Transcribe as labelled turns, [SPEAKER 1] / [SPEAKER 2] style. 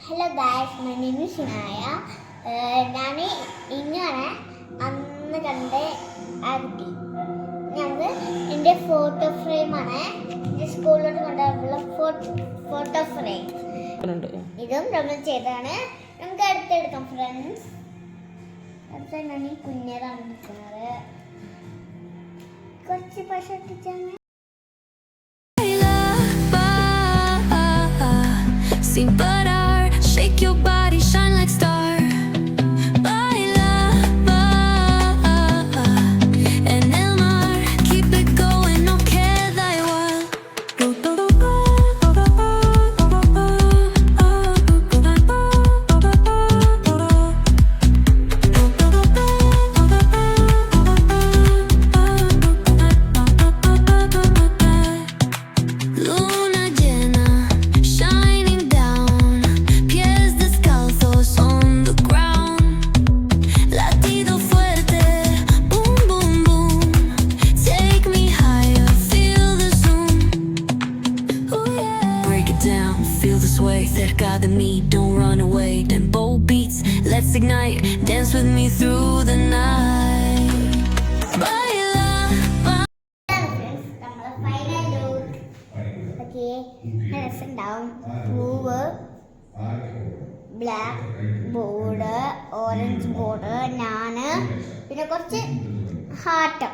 [SPEAKER 1] Hello guys, my name is Shinaya. ഞാൻ ഇങ്ങനെ അന്ന് കണ്ട ആക്ടി ഞങ്ങൾ എൻ്റെ ഫോട്ടോ ഫ്രെയിമാണ്. എൻ്റെ സ്കൂളിലോട്ട് കൊണ്ടുപോകുള്ള ഫോട്ടോ ഫ്രെയിം. ഇതും നമ്മൾ ചെയ്തതാണ്. നമുക്ക് അടുത്തെടുക്കാം ഫ്രണ്ട്സ്. അടുത്ത ഞാൻ ഈ കുഞ്ഞതാണ് നിൽക്കുന്നത്. കുറച്ച് പശ ഒട്ടിച്ചാണ്.
[SPEAKER 2] Sin parar, shake your body, shine like star. Baila, en el mar, keep it going, no queda igual. Luna llena, shining down, pies descalzos on the ground. Latido fuerte, boom, boom, boom. Take me higher, feel the zoom. Ooh, yeah. Break it down, feel the sway. Cerca de mí, don't run away. Tempo beats, let's ignite. Dance with me through the night. Baila,
[SPEAKER 1] നമ്മളെ final look. Okay, രസമുണ്ടാവും. പൂവ്, black board, orange board, ഞാന് പിന്നെ കുറച്ച് heart.